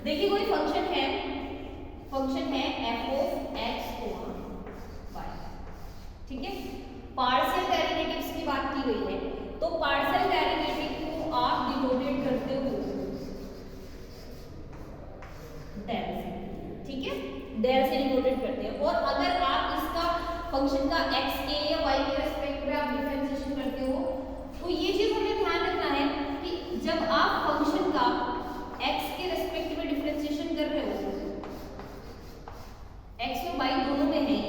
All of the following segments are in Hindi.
देखिए कोई फंक्शन है f ऑफ x y, ठीक है। पार्शियल डेरिवेटिव्स की बात की गई है, तो पार्शियल डेरिवेटिव को आप डिनोटेट करते हो डेल से, ठीक है, डेल से डिनोटेट करते हैं। और अगर आप इसका फंक्शन का x के या y के रेस्पेक्ट में आप डिफरेंशिएशन करते हो, तो ये चीज हमें ध्यान रखना है कि जब आप फंक्शन का x के रेस्पेक्ट में डिफरेंशिएशन कर रहे हो, x और y दोनों में है,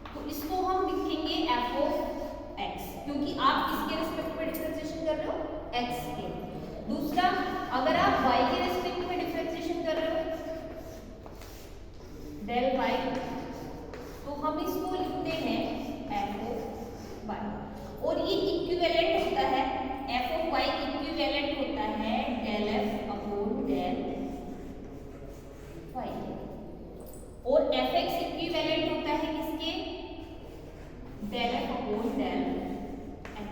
तो इसको हम लिखेंगे f ऑफ x, क्योंकि आप किसके रेस्पेक्ट में डिफरेंशिएशन कर रहे हो, x के। दूसरा, अगर आप y के रेस्पेक्ट में डिफरेंशिएशन कर रहे हो डेल y, तो हम इसको लिखते हैं f ऑफ y, और ये इक्विवेलेंट होता है, f ऑफ y इक्विवेलेंट होता है del f upon del y, और fx इक्विवेलेंट होता है किसके, del f upon del x,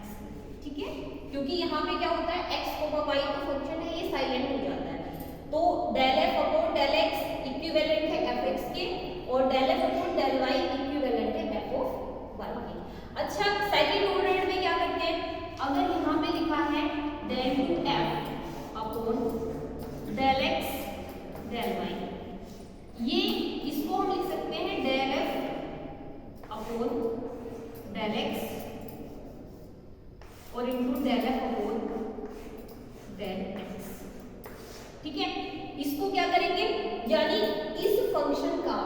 ठीक है। क्योंकि यहाँ पे क्या होता है, x ओवर y का फंक्शन है, ये साइलेंट हो जाता है, तो del f upon del x equivalent है fx के, और del f upon del y equivalent है f ऑफ y के। अच्छा, सेकंड ऑर्डर में क्या करते हैं, अगर यहाँ पे लिखा है del to f upon del x del y, ये इसको हम लिख सकते हैं del f upon del x और into del f upon del x, ठीक है। इसको क्या करेंगे, यानी इस फंक्शन का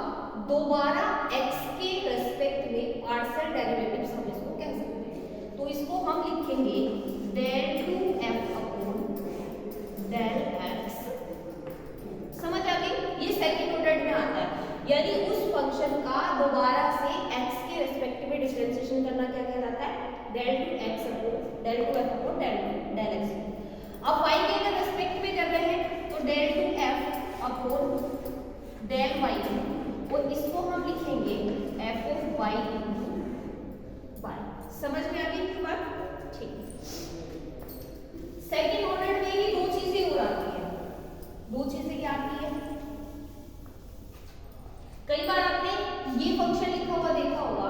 दोबारा x के रेस्पेक्ट में पार्शियल डेरिवेटिव्स हम इसको कह सकते हैं, तो इसको हम लिखेंगे del to f upon del x। समझ आ गई, ये सेकंड ऑर्डर में आता है, यानी उस फंक्शन का दोबारा से x के रेस्पेक्ट में डिफरेंशिएशन करना क्या कहलाता है, del two x upon del to f upon del x। अब y के अगर रेस्पेक्ट में कर रहे हैं तो del to f upon del y, और इसको हम लिखेंगे f of y into y। समझ में आ गई बात, ठीक। सेकंड ऑर्डर में ही दो चीजें हो आती है, दो चीजें क्या आती है, कई बार आपने ये फंक्शन लिखा हुआ देखा होगा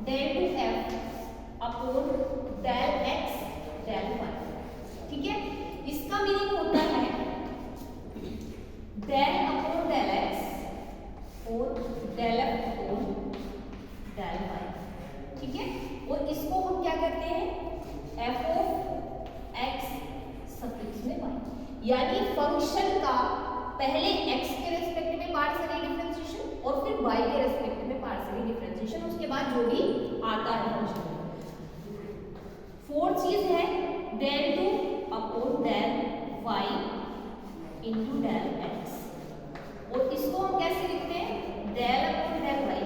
del to f upon del x del y, ठीक है। इसका मीनिंग होता है डेल अपॉन डेल x और del f upon del y, ठीक है। और इसको हम क्या करते हैं, f ऑफ x सफिक्स में y, यानी फंक्शन का पहले x के रेस्पेक्ट में पार्शियली डिफरेंशिएशन और फिर y के रेस्पेक्ट में पार्शियली डिफरेंशिएशन, उसके बाद जो भी आता है फंक्शन। फोर्थ चीज है del two upon del y into del x, और इसको हम कैसे लिखते हैं, del upon del y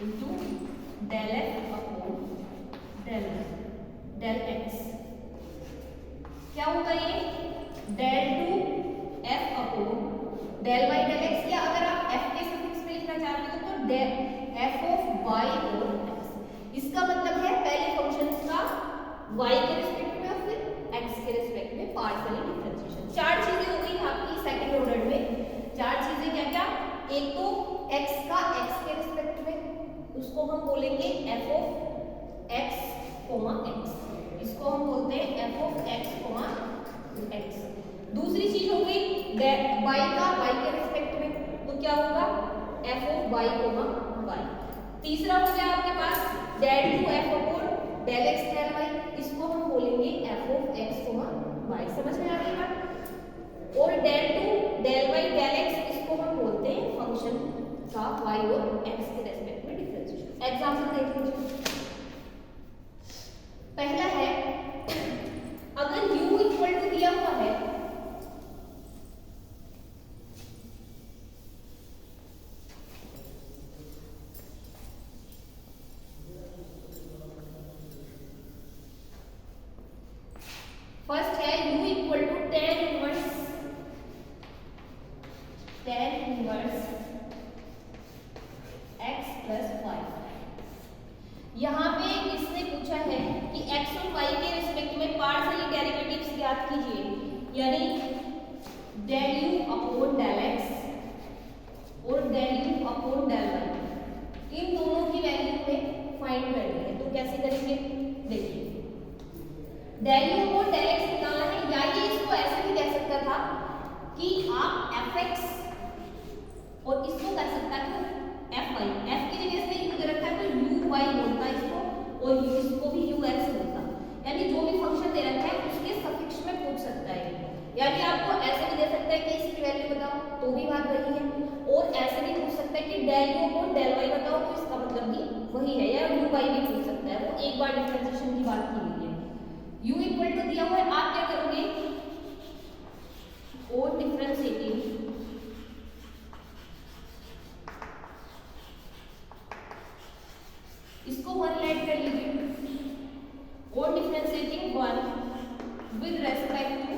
into del f upon del x। क्या होगा ये, del to f upon del y del x, या अगर आप f के सफिक्स में लिखना चाहते हो तो डेल f ऑफ y और x। इसका मतलब है पहले फंक्शन का y के रेस्पेक्ट में और फिर x के रेस्पेक्ट में पार्शियली डिफरेंशिएशन। चार चीजें हो गई आपकी सेकंड ऑर्डर में। चार चीजें क्या क्या, एक तो x का x के रेस्पेक्ट में, उसको हम बोलेंगे f ऑफ x, इसको हम बोलते हैं f ऑफ x। दूसरी चीज हो गई y का y के रेस्पेक्ट में, तो क्या होगा f ऑफ y। तीसरा हो गया आपके पास del to f upon del x del y, इसको हम बोलेंगे f ऑफ x, y। समझ में आ गई बात। और del two del y del x, इसको हम बोलते हैं फंक्शन का y और x के रेस्पेक्ट में डिफरेंशिएशन। एग्जांपल देख लीजिए। पहला है, अगर u इक्वल टू दिया हुआ है फर्स्ट है u equal to tan del u को डेल एक्स निकालना है, या ये इसको ऐसे भी कह सकता था कि आप एफ एक्स और इसको कर सकता है एफ वाई, एफ की जगह से यू दे रखा है तो यू वाई बोलता इसको, और इसको भी यू एक्स बोलता। यानी जो भी फंक्शन दे रखा है उसके सफिक्स में पूछ सकता है। यानी आपको ऐसे भी दे सकता है कि इसकी वैल्यू बताओ, तो भी बात वही है, और ऐसे भी पूछ सकता है कि डेल यू को डेल वाई बताओ, तो इसका मतलब भी वही है, या यू वाई भी पूछ सकता है। वो एक बार डिफरेंशिएशन की बात की हुई है। u इक्वल टू दिया हुआ है, आप क्या करोगे, ओ डिफरेंशिएटिंग इसको 1 ऐड कर लीजिए, oh differentiating 1 with respect to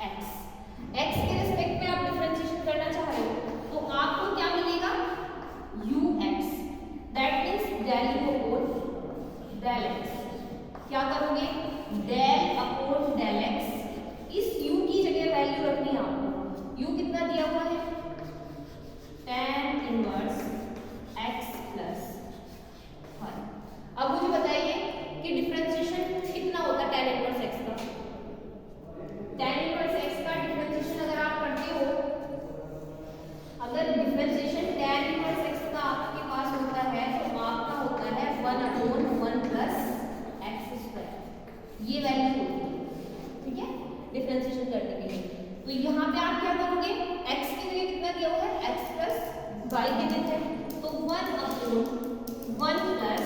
x, x के रेस्पेक्ट में आप डिफरेंशिएशन करना चाह रहे हो, तो आपको क्या मिलेगा, ux, that means del u upon del x। क्या करोगे, डेल अपॉन डेल x, इस u की जगह वैल्यू रखनी है आपको। u कितना दिया हुआ है, tan इनवर्स x प्लस 1। अब मुझे बताइए कि डिफरेंशिएशन कितना होता है tan इनवर्स x का। tan इनवर्स x का डिफरेंशिएशन अगर आप करते हो, अगर डिफरेंशिएशन tan इनवर्स x का आपके पास होता है तो आपका होता है 1 अपॉन 1 प्लस x स्क्वायर, ये वैल्यू होती है, ठीक है, डिफरेंशिएशन करने के लिए। तो यहाँ पे आप क्या करोगे, x की जगह कितना दिया हुआ है, x प्लस y गिवन है, तो 1 अपॉन 1 प्लस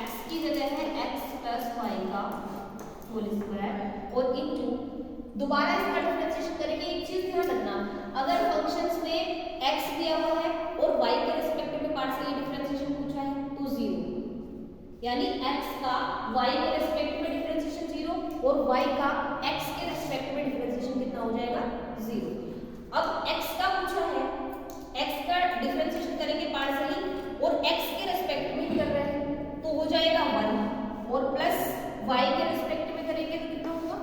x की जगह है x प्लस y का होल स्क्वायर, और इनटू दोबारा इसका डिफरेंशिएशन करेंगे। एक चीज ध्यान रखना, अगर फंक्शंस में x दिया हुआ है और y के रिस्पेक्ट में पार्शियल डिफरेंशिएशन पूछा है तो 0, यानी x का y के रिस्पेक्ट में डिफरेंशिएशन 0 और y का x के रिस्पेक्ट में डिफरेंशिएशन कितना हो जाएगा, 0। अब x का पूछा है, x का डिफरेंशिएशन करेंगे पार्शियली और x के रिस्पेक्ट में कर रहे हैं तो हो जाएगा 1, और प्लस y के रिस्पेक्ट में करेंगे तो कितना होगा,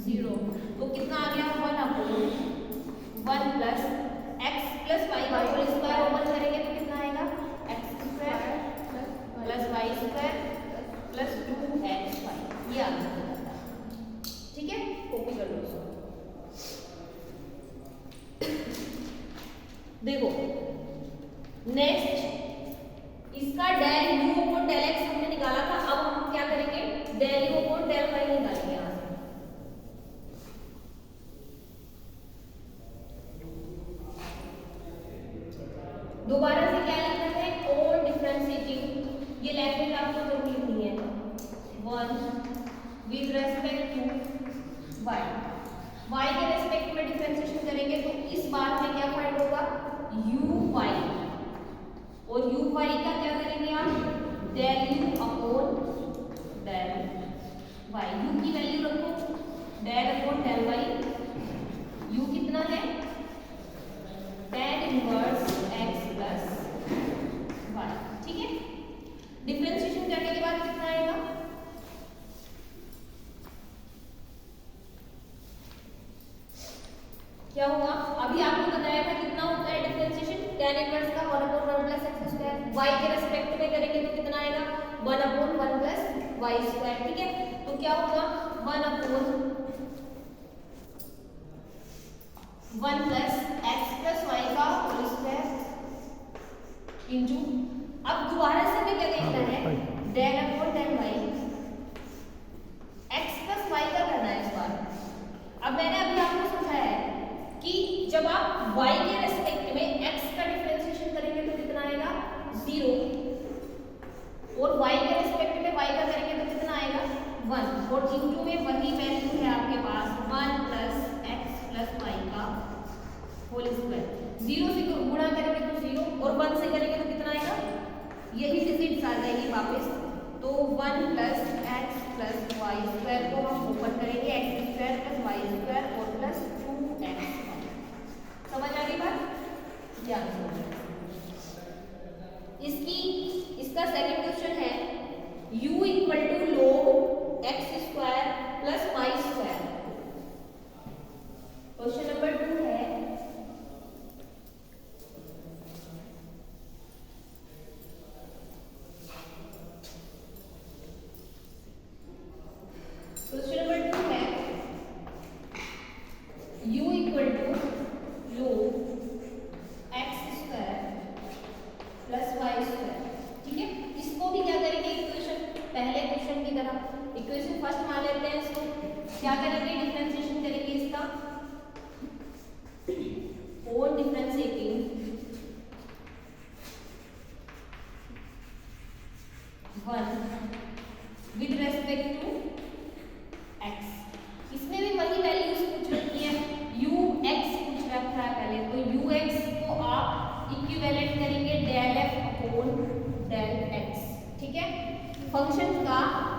0। तो कितना आ गया, 1 अपॉन 1 प्लस x प्लस y का होल स्क्वायर ओपन करेंगे तो कितना आएगा, x square plus y square plus 2xy, ये आंसर हो जाता है, ठीक है, कॉपी कर लो इसको। देखो नेक्स्ट इसका del u upon del x हमने निकाला था, अब हम क्या करेंगे, del u upon del y निकालेंगे यहाँ से। दोबारा से क्या लिखना है, ओ डिफरेंशिएटिंग, ये लैंग्वेज आपको जरूर लिखनी है, 1 with respect to y, y के रेस्पेक्ट में डिफरेंशिएशन करेंगे तो इस बार में क्या फाइंड होगा, uy, और uy का क्या करेंगे आप, del u upon del y, u की वैल्यू रखो, del upon del y, u कितना है, tan inverse x plus y, ठीक है। डिफरेंशिएशन करने के बाद कितना आएगा, क्या होगा, अभी आपको बताया था कितना होता है डिफरेंशिएशन, tan इनवर्स का 1 अपॉन 1 प्लस x स्क्वायर, y के रिस्पेक्ट में करेंगे तो कितना आएगा, 1 अपॉन 1 प्लस y स्क्वायर, ठीक है। तो क्या होगा, 1 अपॉन 1 प्लस x प्लस y का होल स्क्वायर इंटू, अब दोबारा से हमें क्या देखना है, del upon del y, x plus y का करना है इस बार। अब मैंने अभी आपको समझाया है कि जब आप y के रेस्पेक्ट में x का डिफरेंशिएशन करेंगे तो कितना आएगा, 0, और y के रेस्पेक्ट में y का करेंगे तो कितना आएगा, 1, और इंटू में वही वैल्यू है आपके पास 1 प्लस x प्लस y का होल स्क्वायर, 0 से गुणा करेंगे तो 0 और 1 से करेंगे तो कितना आएगा, यही डिजिट्स आ जाएगी वापस, तो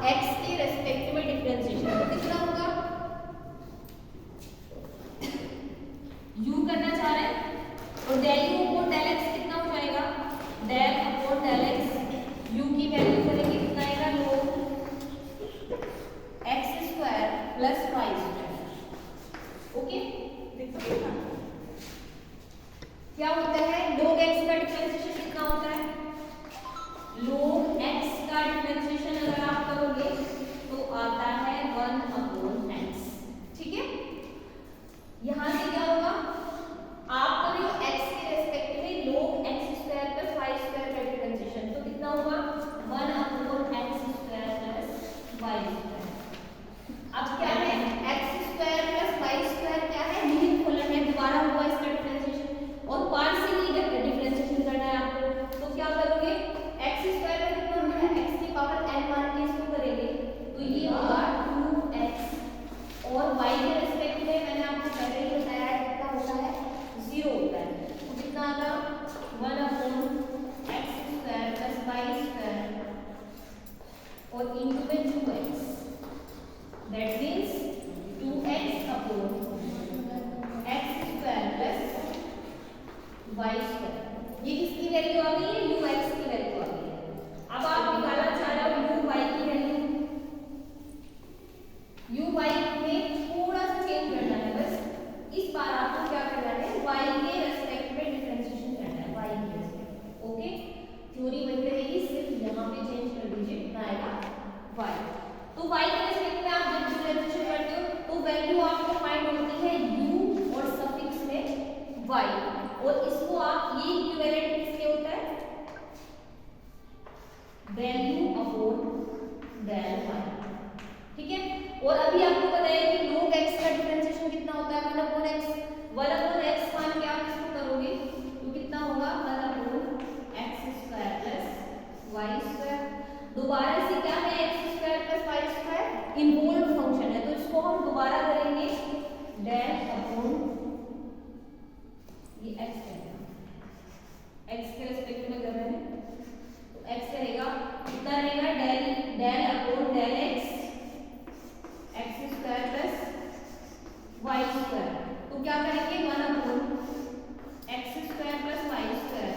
x के रेस्पेक्ट में डिफरेंशिएशन, तो कितना होगा, u करना चाह रहे हैं और del u upon del x कितना हो जाएगा, del upon del x, u की वैल्यू करेंगे कितना आएगा, log x square plus y square. Okay, क्या होता है, log x का डिफरेंशिएशन कितना होता है, log x का डिफरेंशिएशन अगर आप करोगे तो आता है 1 अपॉन x। ठीक है, यहां से क्या होगा, आप कर रहे हो x के रेस्पेक्ट में log x square plus y square का डिफरेंशिएशन, तो कितना होगा 1 upon x square plus y square. अब क्या है, x square plus y square क्या है, निहित फलन है, दोबारा हुआ इसका डिफरेंशिएशन और पार्शियली डिफरेंशिएशन करना है आपको, तो क्या करोगे, x स्क्वायर का कितना होता है, x की पावर n मान के इसको करेंगे तो ये होगा 2x और y के रेस्पेक्ट में मैंने आपको पहले ही बताया है कितना होता है, 0 होता है, तो कितना आएगा 1 upon x square plus y square और इनटू में 2x, that means 2x upon x square plus y square. ये किसकी वैल्यू आ गई है, ux की वैल्यू आ गई है। अब आप निकालना चाह रहे हो uy की वैल्यू, uy में थोड़ा सा चेंज करना है, बस इस बार आपको क्या करना है, y के रेस्पेक्ट में डिफरेंशिएशन करना है, y के रेस्पेक्ट में। ओके, थ्योरी वही रहेगी, सिर्फ यहाँ पे चेंज कर दीजिए, कितना आएगा y। तो y के रेस्पेक्ट में आप जब डिफरेंशिएशन करते हो तो वैल्यू आपको फाइंड होती है u और सफिक्स में y, और इसको आप, ये इक्विवेलेंट किसके होता है, del u upon del y। ठीक है, और अभी आपको पता है कि log x का डिफरेंशिएशन कितना होता है, 1 अपॉन x मान के आप इसको करोगे तो कितना होगा, 1 upon x square plus y square. दोबारा से क्या है, x square plus y square involve function है, तो इसको हम दोबारा करेंगे del अपॉन ये x रहेगा, x के रेस्पेक्ट में कर रहे हैं तो x रहेगा कितना रहेगा, del upon del x square plus y square. तो क्या करेंगे, 1 upon x square plus y square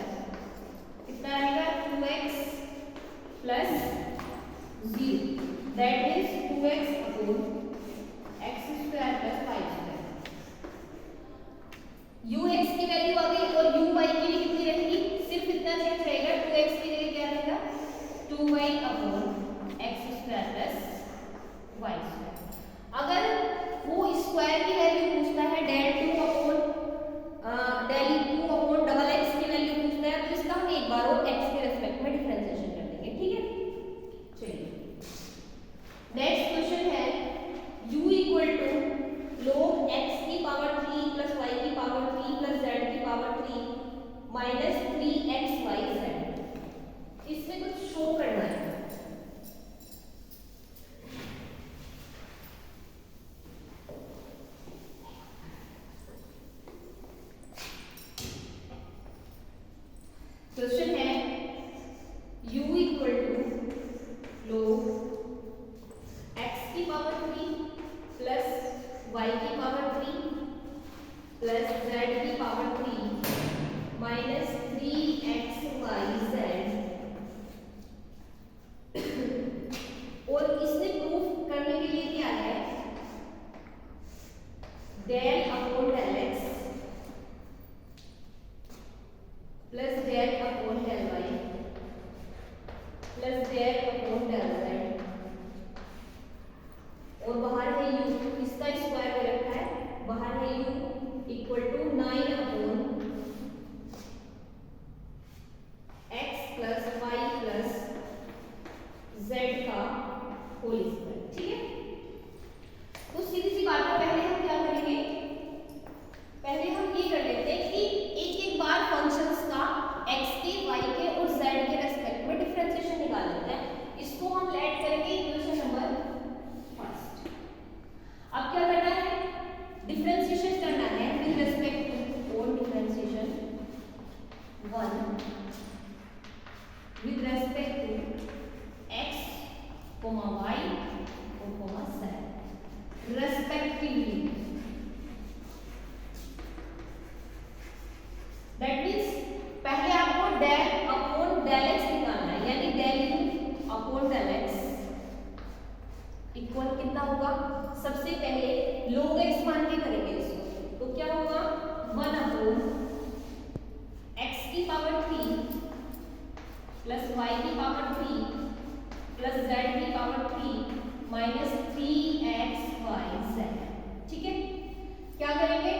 कितना रहेगा, 2x plus 0, that means 2x upon x square plus y square. ux की वैल्यू आ गई और uy की भी कितनी रहेगी, सिर्फ इतना चेंज रहेगा, 2x की जगह क्या रहेगा, 2y upon x square plus y square. अगर वो स्क्वायर की वैल्यू पूछता है, del 2 अपॉन डबल x की वैल्यू पूछता है, तो इसका हम एक बार और x के रेस्पेक्ट में डिफरेंशिएशन कर देंगे। ठीक है, चलिए नेक्स्ट क्वेश्चन है, u equal to log x की पावर 3 प्लस y की पावर 3 प्लस z की पावर 3 माइनस 3xyz। इसमें कुछ शो करना है, क्वेश्चन है u equal to log x की पावर 3 प्लस y की पावर 3 प्लस z की पावर 3 माइनस 3xyz, और इसने प्रूफ करने के लिए क्या है, del upon del x plus del upon del y plus del upon del z, और बाहर है u, इसका स्क्वायर दे रखा है, बाहर है u equal to 9 upon x plus y plus z का होल स्क्वायर। ठीक है, तो सीधी सी बात है, पहले हम क्या करेंगे, अपॉन डेल एक्स इक्वल कितना होगा, सबसे पहले log x मान के करेंगे इसको, तो क्या होगा 1 अपॉन x की पावर 3 प्लस y की पावर 3 प्लस z की पावर 3 माइनस 3xyz। ठीक है, क्या करेंगे,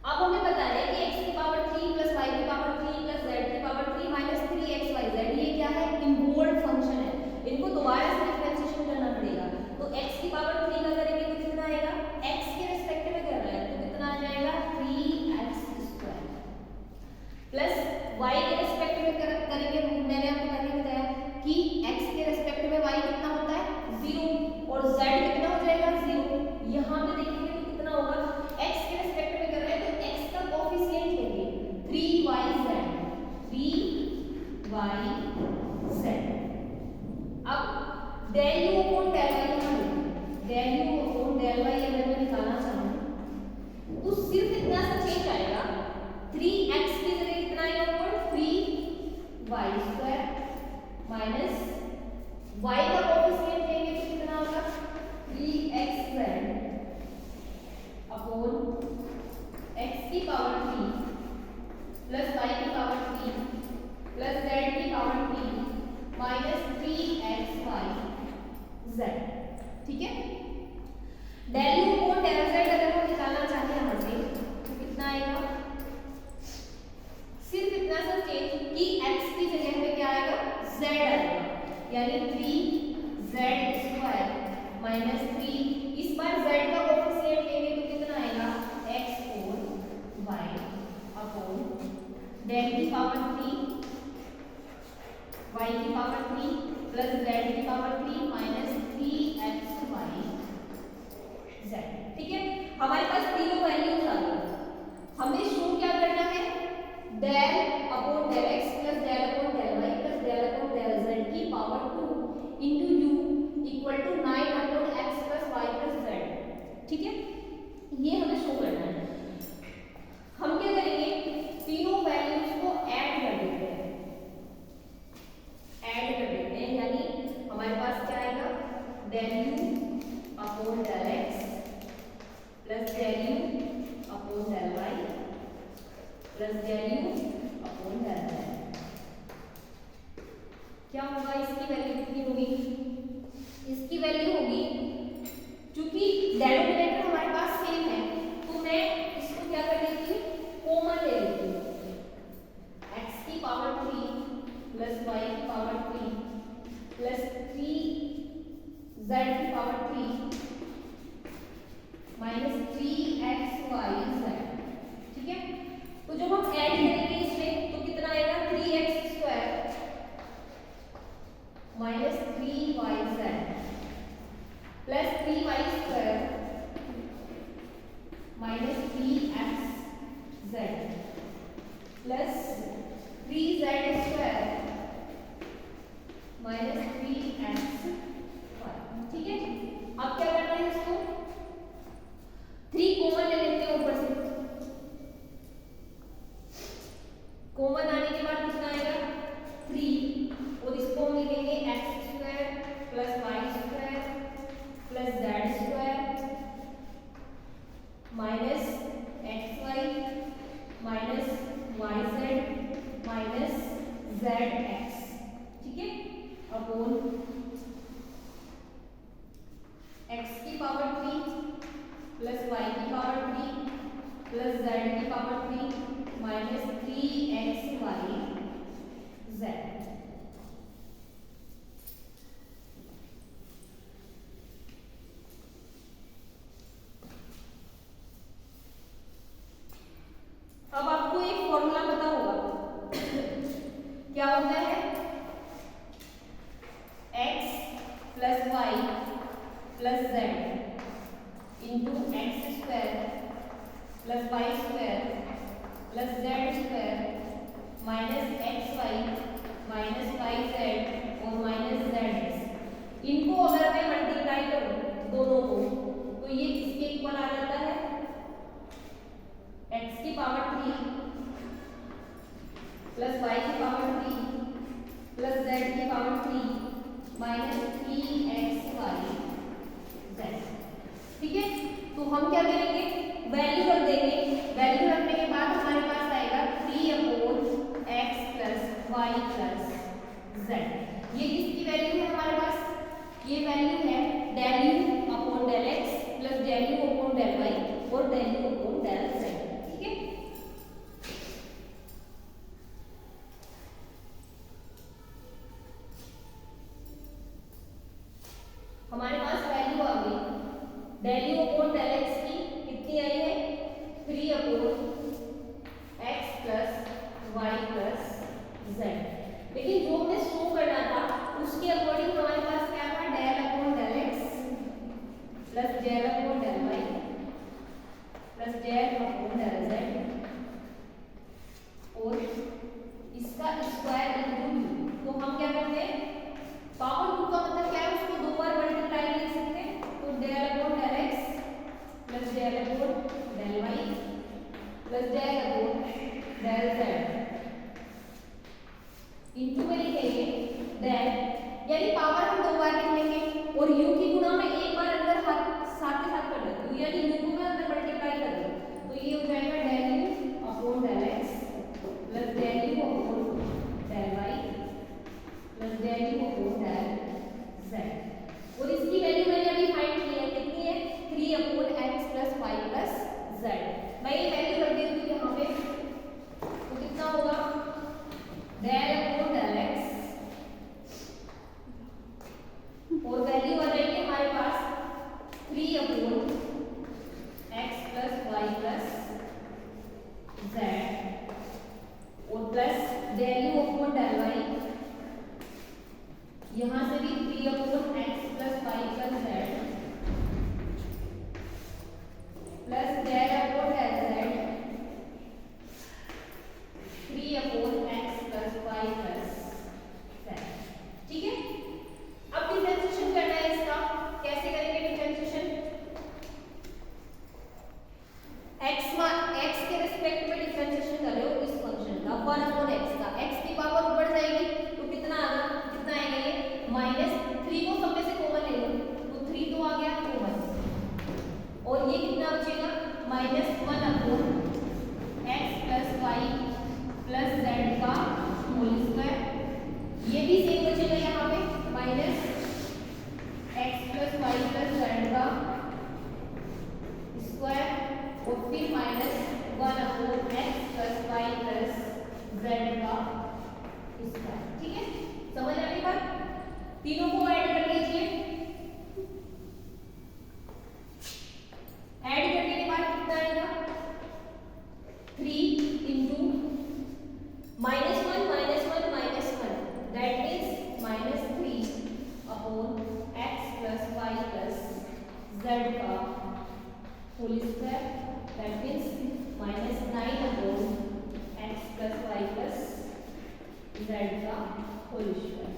अब हमें पता है कि x की पावर 3 प्लस y की पावर 3 प्लस z की पावर 3 माइनस 3xyz, ये क्या है, इनवॉल्व फंक्शन है, इनको दोबारा से डिफरेंशिएशन करना पड़ेगा। तो x की पावर 3 का करेंगे तो कितना आएगा, x के रिस्पेक्ट में कर रहा है तो कितना आ जाएगा 3x² प्लस y के रिस्पेक्ट में करेंगे, मैंने आपको पहले बताया कि x के रिस्पेक्ट में y कितना होता है 0 और z कितना हो जाएगा 0। यहाँ पे देखेंगे तो कितना होगा, x के रिस्पेक्ट में कर रहे हैं तो x का कोएफिशिएंट लेंगे 3yz 3yz। अब del u upon del y del u upon del y अगर मैं निकालना चाहूँ तो सिर्फ इतना सा चेंज आएगा, 3x की जगह कितना आएगा ऊपर 3y² माइनस y का कोएफिशिएंट लेंगे तो कितना होगा 3xz अपॉन x की पावर 3 प्लस y की पावर 3 प्लस z की पावर 3 माइनस 3xyz। ठीक है, del u upon del z अगर हम निकालना चाहते हैं यहाँ से तो कितना आएगा, सिर्फ इतना सा चेंज कि x की जगह पे क्या आएगा z आएगा, यानी 3z² माइनस 3, इस बार z का कोएफिशिएंट लेंगे तो कितना आएगा x और y अपॉन डेल की पावर 3 y की पावर 3 प्लस z की पावर 3 माइनस 3xyz। ठीक है, हमारे पास तीनों वैल्यूज आ गई, हमें शो क्या करना है, del upon del x plus del upon del y plus del upon del z की power 2 into u equal to 9 upon x plus y plus z। ठीक है, ये हमें शो करना है। हम क्या करेंगे, तीनों वैल्यूज को ऐड कर देते हैं, यानी हमारे पास क्या आएगा del u upon del x plus del u upon del y plus del u upon del z। क्या होगा, इसकी वैल्यू कितनी होगी, इसकी वैल्यू होगी, क्योंकि डेनोमिनेटर हमारे पास सेम है तो मैं इसको क्या कर लेती हूँ, कॉमन ले लेती हूँ, x की पावर 3 प्लस y की पावर 3 प्लस 3z की पावर 3 माइनस 3xyz। ठीक है, तो जब हम ऐड करेंगे इसमें तो कितना आएगा 3x² minus 3yz plus 3y² minus 3xz plus 3z² minus 3xy। ठीक है, अब क्या करना है, इसको 3 कॉमन ले लेते हैं ऊपर से, कॉमन आने के बाद कितना आएगा 3 और इसको हम लिखेंगे x² plus y² plus z² minus xy minus yz minus zx। ठीक है, अपॉन x की पावर 3 प्लस y की पावर 3 प्लस z की पावर 3 माइनस 3xyz। अब आपको एक फॉर्मूला पता होगा, क्या होता है x plus y plus z into x² plus y² plus z² minus xy minus yz और माइनस zx। इनको अगर मैं मल्टीप्लाई करूं दोनों को तो ये किसके इक्वल आ जाता है, x की पावर 3 प्लस y की पावर 3 प्लस z की पावर 3 माइनस 3xy z। ठीक है, तो हम क्या करेंगे, वैल्यू रख देंगे। वैल्यू रखने के बाद हमारे पास आएगा 3/x + y + z। ये किसकी वैल्यू है हमारे पास, ये वैल्यू है del u/del x + del u/del y और del u/del z। ठीक है, हमारे पास वैल्यू आ गई del u/del x की कितनी आई है, 3/x + y + z। लेकिन जो हमें शो करना था उसके अकॉर्डिंग हमारे पास क्या था, del/del x + del/del y + del/del z और इसका स्क्वायर इंटू u। तो हम क्या करते हैं, पावर 2 का मतलब क्या है, उसको दो बार मल्टीप्लाई लिख सकते हैं। तो del/del x + del/del y + del/del z into में लिखेंगे del, यानी पावर हम दो बार लिख लेंगे और u की गुणा में एक बार अंदर साथ के साथ कर दो, यानी u को मैं अंदर मल्टीप्लाई कर दूं। तो ये हो जाएगा del u/del x + del u/del y + del u/del z। और इसकी वैल्यू मैंने अभी फाइंड की है, कितनी है, 3/x + y + z। मैं ये वैल्यू रख देती हूँ यहाँ पे, तो कितना होगा, del/del x और वैल्यू आ जाएगी हमारे पास 3/x + y + z और प्लस del u/del y, यहाँ से भी 3/x + y + z plus del/del z 3/x + y + z। ठीक है, अब डिफरेंशिएशन करना है इसका। कैसे करेंगे डिफरेंशिएशन, x के रिस्पेक्ट में डिफरेंशिएशन कर रहे हो इस फंक्शन का 1/x का, x की पावर ऊपर जाएगी तो कितना आएगा ये, -3 को सब में से कॉमन ले लो तो 3 तो आ गया कॉमन, और ये कितना बचेगा, -1/x + y + z का होल स्क्वायर। ये भी सेम बचेगा यहाँ पे, -x + y + z का स्क्वायर और फिर -1/x + y + z का स्क्वायर। ठीक है, समझ आ गई बात, तीनों को ऐड कर लीजिए। ऐड करने के बाद कितना आएगा, 3 × -1 - 1 - 1 that means -3/x + y + z का whole square, that means -9/x + y + z का होल स्क्वायर।